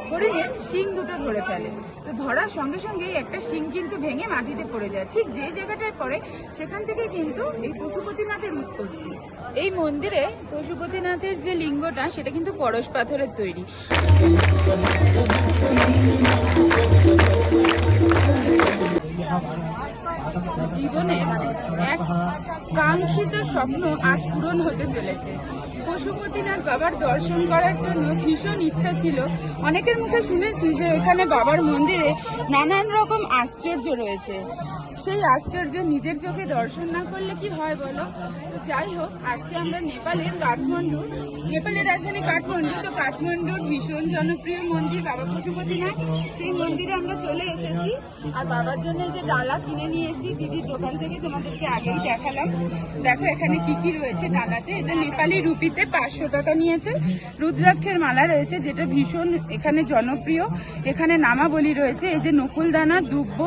হরিণের শিং দুটো ধরে ফেলে। তো ধরার সঙ্গে সঙ্গেই একটা শিং কিন্তু ভেঙে মাটিতে পড়ে যায়। ঠিক যে জায়গাটায় পড়ে সেখান থেকে কিন্তু এই পশুপতিনাথের উৎপত্তি। এই মন্দিরে পশুপতিনাথের যে লিঙ্গটা সেটা কিন্তু পরশ পাথরের তৈরি। জীবনের এক কাঙ্ক্ষিত স্বপ্ন আজ পূরণ হতে চলেছে। পশুপতিনাথ বাবার দর্শন করার জন্য ভীষণ ইচ্ছা ছিল। অনেকের মুখে শুনেছি যে এখানে বাবার মন্দিরে নানান রকম আশ্চর্য রয়েছে। সেই আশ্চর্য নিজের চোখে দর্শন না করলে কি হয় বলো? তো যাই হোক, আজকে আমরা নেপালের রাজধানী কাঠমান্ডু। তো কাঠমান্ডুর ভীষণ জনপ্রিয় মন্দির বাবা পশুপতিনাথ, সেই মন্দিরে আমরা চলে এসেছি। আর বাবার জন্য এই যে ডালা কিনে নিয়েছি দিদির দোকান থেকে, তোমাদেরকে আগেই দেখালাম। দেখো এখানে কি কি রয়েছে ডালাতে। এটা নেপালি রুপিতে 500 টাকা নিয়েছে। রুদ্রাক্ষের মালা রয়েছে যেটা ভীষণ এখানে জনপ্রিয়। এখানে নামাবলী রয়েছে, এই যে নকুলদানা, দুব্ব,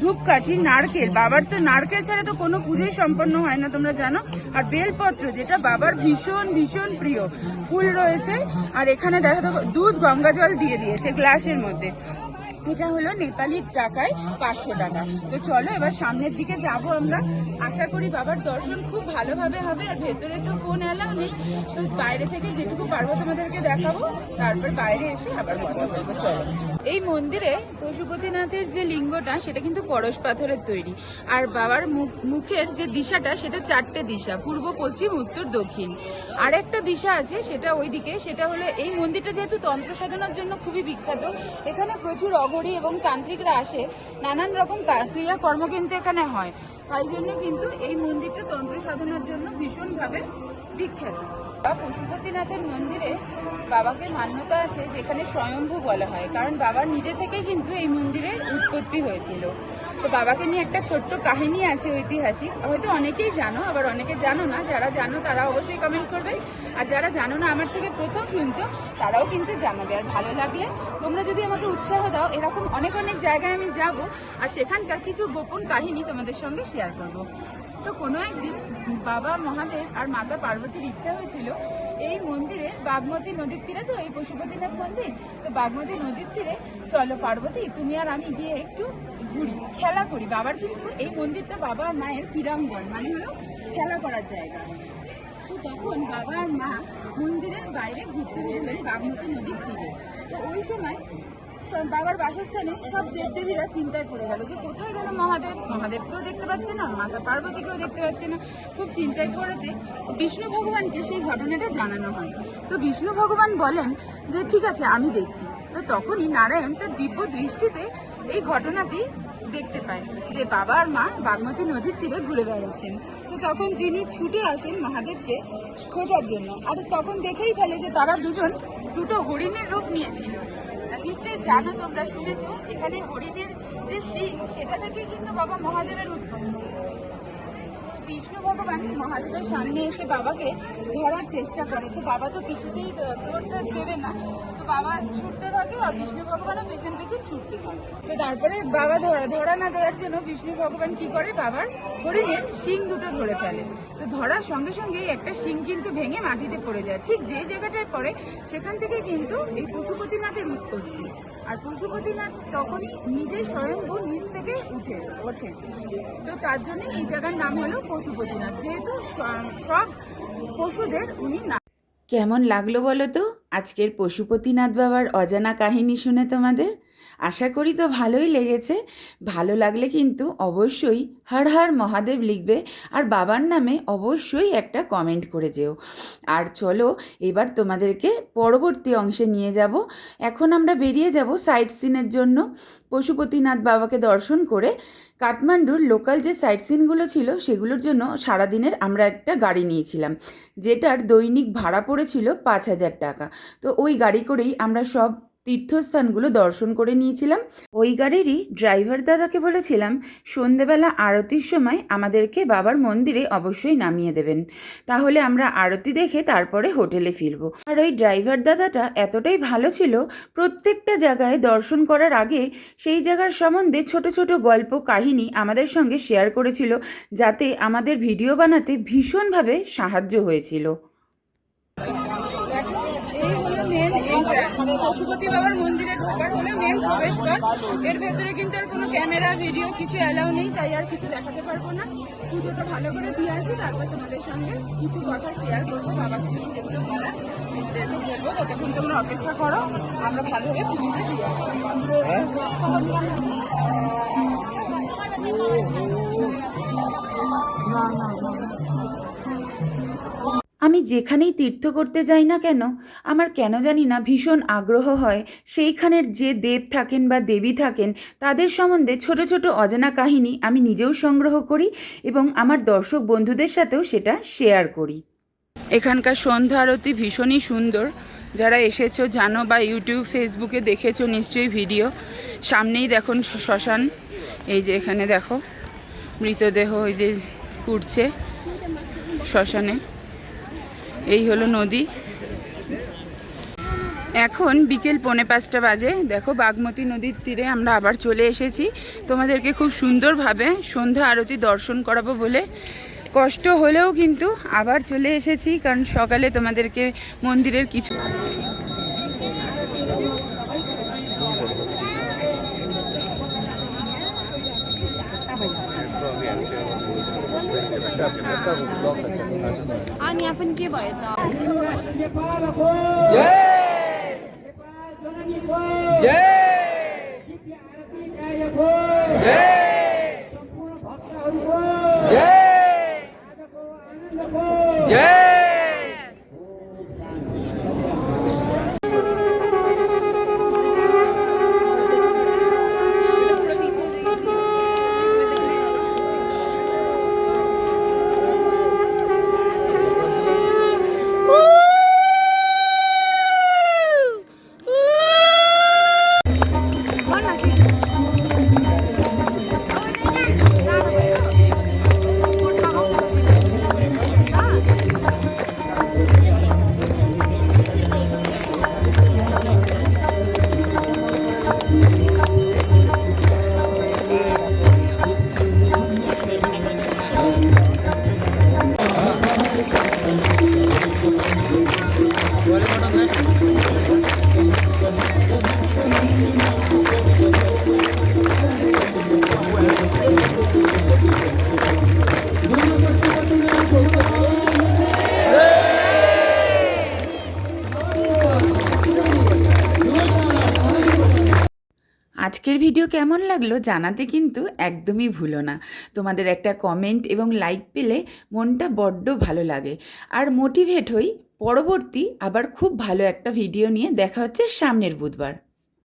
ধূপকাঠি, নারকেল। বাবার তো নারকেল ছাড়া তো কোনো পুজোই সম্পন্ন হয় না, তোমরা জানো। আর বেলপত্র, যেটা বাবার ভীষণ ভীষণ প্রিয়। ফুল রয়েছে। আর এখানে দেখো দুধ গঙ্গা জল দিয়ে দিয়েছে গ্লাসের মধ্যে। এটা হলো নেপালি টাকায় 500 টাকা। তো চলো এবার সামনের দিকে যাব আমরা। আশা করি বাবার দর্শন খুব ভালোভাবে হবে। আর ভেতরে তো ফোন এলাও নেই, তো বাইরে থেকে যেটুকু পারবো তোমাদেরকে দেখাবো, তারপর বাইরে এসে আবার কথা বলবো। চলো। এই মন্দিরে পশুপতিনাথের যে লিঙ্গটা সেটা কিন্তু পরশ পাথরের তৈরি। আর বাবার মুখের যে দিশাটা সেটা 4টে দিশা, পূর্ব, পশ্চিম, উত্তর, দক্ষিণ। আর একটা দিশা আছে সেটা ওইদিকে। সেটা হলো এই মন্দিরটা যেহেতু তন্ত্র সাধনার জন্য খুবই বিখ্যাত, এখানে প্রচুর অঘরী এবং তান্ত্রিকরা আসে, নানান রকম ক্রিয়াকর্ম কিন্তু এখানে হয়। তাই জন্য কিন্তু এই মন্দিরটা তন্ত্র সাধনার জন্য ভীষণভাবে বিখ্যাত। পশুপতিনাথের মন্দিরে বাবাকে মান্যতা আছে যেখানে স্বয়ম্ভু বলা হয়, কারণ বাবার নিজে থেকে কিন্তু এই মন্দিরের উৎপত্তি হয়েছিল। তো বাবাকে নিয়ে একটা ছোট্ট কাহিনী আছে ঐতিহাসিক, হয়তো অনেকেই জানো, আবার অনেকে জানো না। যারা জানো তারা অবশ্যই কমেন্ট করবে, আর যারা জানো না, আমার থেকে প্রথম শুনছো, তারাও কিন্তু জানাবে। আর ভালো লাগলে তোমরা যদি আমাকে উৎসাহ দাও, এরকম অনেক অনেক জায়গায় আমি যাব, আর সেখানকার কিছু গোপন কাহিনী তোমাদের সঙ্গে শেয়ার করব। তো কোনো একদিন বাবা মহাদেব আর মাতা পার্বতীর ইচ্ছা হয়েছিল এই মন্দিরে, বাগমতী নদীর তীরে তো এই পশুপতিনাথ মন্দির, তো বাগমতী নদীর তীরে চলো পার্বতী তুমি আর আমি গিয়ে একটু ঘুরি, খেলা করি। বাবার কিন্তু এই মন্দিরটা বাবা আর মায়ের ক্রীড়াঙ্গন, মানে হলো খেলা করার জায়গা। তো তখন বাবা আর মা মন্দিরের বাইরে ঘুরতে বেরোলেন বাগমতী নদীর তীরে। তো ওই সময় বাবার বাসস্থানে সব দেবদেবীরা চিন্তায় পড়ে গেল যে কোথায় গেল মহাদেব। মহাদেবকেও দেখতে পাচ্ছে না, মাতা পার্বতীকেও দেখতে পাচ্ছে না। খুব চিন্তায় পড়েতে বিষ্ণু ভগবানকে সেই ঘটনাটা জানানো হয়। তো বিষ্ণু ভগবান বলেন যে ঠিক আছে আমি দেখছি। তো তখনই নারায়ণ তার দিব্য দৃষ্টিতে এই ঘটনাটি দেখতে পায় যে বাবা আর মা বাগমতী নদীর তীরে ঘুরে বেড়াচ্ছেন। তো তখন তিনি ছুটে আসেন মহাদেবকে খোঁজার জন্য। আর তখন দেখেই ফেলে যে তারা দুটো হরিণের রূপ নিয়েছিল। নিশ্চয়ই জানো, তোমরা শুনেছো, এখানে হরিণের যে শিং সেটা থেকে কিন্তু বাবা মহাদেবের উৎপত্তি। বিষ্ণু ভগবান মহাদেবের সামনে এসে বাবাকে ধরার চেষ্টা করে। তো বাবা তো কিছুতেই ধরতে দেবে না, তো বাবা ছুটতে থাকে আর বিষ্ণু ভগবানও পেছন পেছন ছুটতে থাকে। তো তারপরে বাবা ধরা না দেওয়ার জন্য বিষ্ণু ভগবান কি করে, বাবার হরিণের শিং দুটো ধরে ফেলে। তো ধরার সঙ্গে সঙ্গেই একটা শিং কিন্তু ভেঙে মাটিতে পড়ে যায়। ঠিক যে জায়গাটায় পড়ে সেখান থেকে কিন্তু এই পশুপতিনাথের উৎপত্তি। আর পশুপতিনাথ তখনই নিজেই স্বয়ম্ভু নিচ থেকে ওঠে। তো তার জন্য এই জায়গার নাম হলো পশুপতিনাথ, যেহেতু সব পশুদের উনি নাম। কেমন লাগলো বলো তো আজকের পশুপতিনাথ বাবার অজানা কাহিনী শুনে তোমাদের? আশা করি তো ভালোই লেগেছে। ভালো লাগলে কিন্তু অবশ্যই হর হর মহাদেব লিখবে, আর বাবার নামে অবশ্যই একটা কমেন্ট করে যেও। আর চলো এবার তোমাদেরকে পরবর্তী অংশে নিয়ে যাব। এখন আমরা বেরিয়ে যাব সাইট সিনের জন্য। পশুপতিনাথ বাবাকে দর্শন করে কাঠমান্ডুর লোকাল যে সাইট সিনগুলো ছিল সেগুলোর জন্য সারাদিনের আমরা একটা গাড়ি নিয়েছিলাম, যেটার দৈনিক ভাড়া পড়েছিল 5,000 টাকা। তো ওই গাড়ি করেই আমরা সব তীর্থস্থানগুলো দর্শন করে নিয়েছিলাম। ওই গাড়িরই ড্রাইভার দাদাকে বলেছিলাম সন্ধেবেলা আরতির সময় আমাদেরকে বাবার মন্দিরে অবশ্যই নামিয়ে দেবেন, তাহলে আমরা আরতি দেখে তারপরে হোটেলে ফিরবো। আর ওই ড্রাইভার দাদাটা এতটাই ভালো ছিল, প্রত্যেকটা জায়গায় দর্শন করার আগে সেই জায়গার সম্বন্ধে ছোট ছোট গল্প কাহিনী আমাদের সঙ্গে শেয়ার করেছিল, যাতে আমাদের ভিডিও বানাতে ভীষণভাবে সাহায্য হয়েছিল। এই হলো মেন এন্ট্রান্স। পশুপতি বাবার মন্দিরে ঢোকার হলে মেন প্রবেশপথ। এর ভেতরে কিন্তু আর কোনো ক্যামেরা ভিডিও কিছু অ্যালাউ নেই, তাই আর কিছু দেখাতে পারবো না। পুজোটা ভালো করে দিয়ে আসি, তারপর তোমাদের সঙ্গে কিছু কথা শেয়ার করবো, বাবাকে নিয়ে যেগুলো বলার সেগুলো বলবো। ততক্ষণ তোমরা অপেক্ষা করো, আমরা ভালোভাবে পুজোটা দিয়ে আসি। আমি যেখানেই তীর্থ করতে যাই না কেন, আমার কেন জানি না ভীষণ আগ্রহ হয় সেইখানের যে দেব থাকেন বা দেবী থাকেন তাদের সম্বন্ধে ছোট ছোট অজানা কাহিনী আমি নিজেও সংগ্রহ করি এবং আমার দর্শক বন্ধুদের সাথেও সেটা শেয়ার করি। এখানকার সন্ধ্যা আরতি ভীষণই সুন্দর। যারা এসেছো জানো বা ইউটিউব ফেসবুকে দেখেছো নিশ্চয়ই ভিডিও। সামনেই দেখুন শ্মশান, এই যে এখানে দেখো মৃতদেহ এই যে পুড়ছে শ্মশানে। এই হলো নদী। এখন বিকেল 4:45 বাজে। দেখো বাগমতী নদীর তীরে আমরা আবার চলে এসেছি তোমাদেরকে খুব সুন্দরভাবে সন্ধ্যা আরতি দর্শন করাবো বলে। কষ্ট হলেও কিন্তু আবার চলে এসেছি, কারণ সকালে তোমাদেরকে মন্দিরের কিছু आणि आपण के भयो त আজকের ভিডিও কেমন লাগলো জানাতে কিন্তু একদমই ভুলো না। তোমাদের একটা কমেন্ট এবং লাইক পেলে মনটা বড্ড ভালো লাগে আর মোটিভেট হই। পরবর্তী আবার খুব ভালো একটা ভিডিও নিয়ে দেখা হচ্ছে সামনের বুধবার।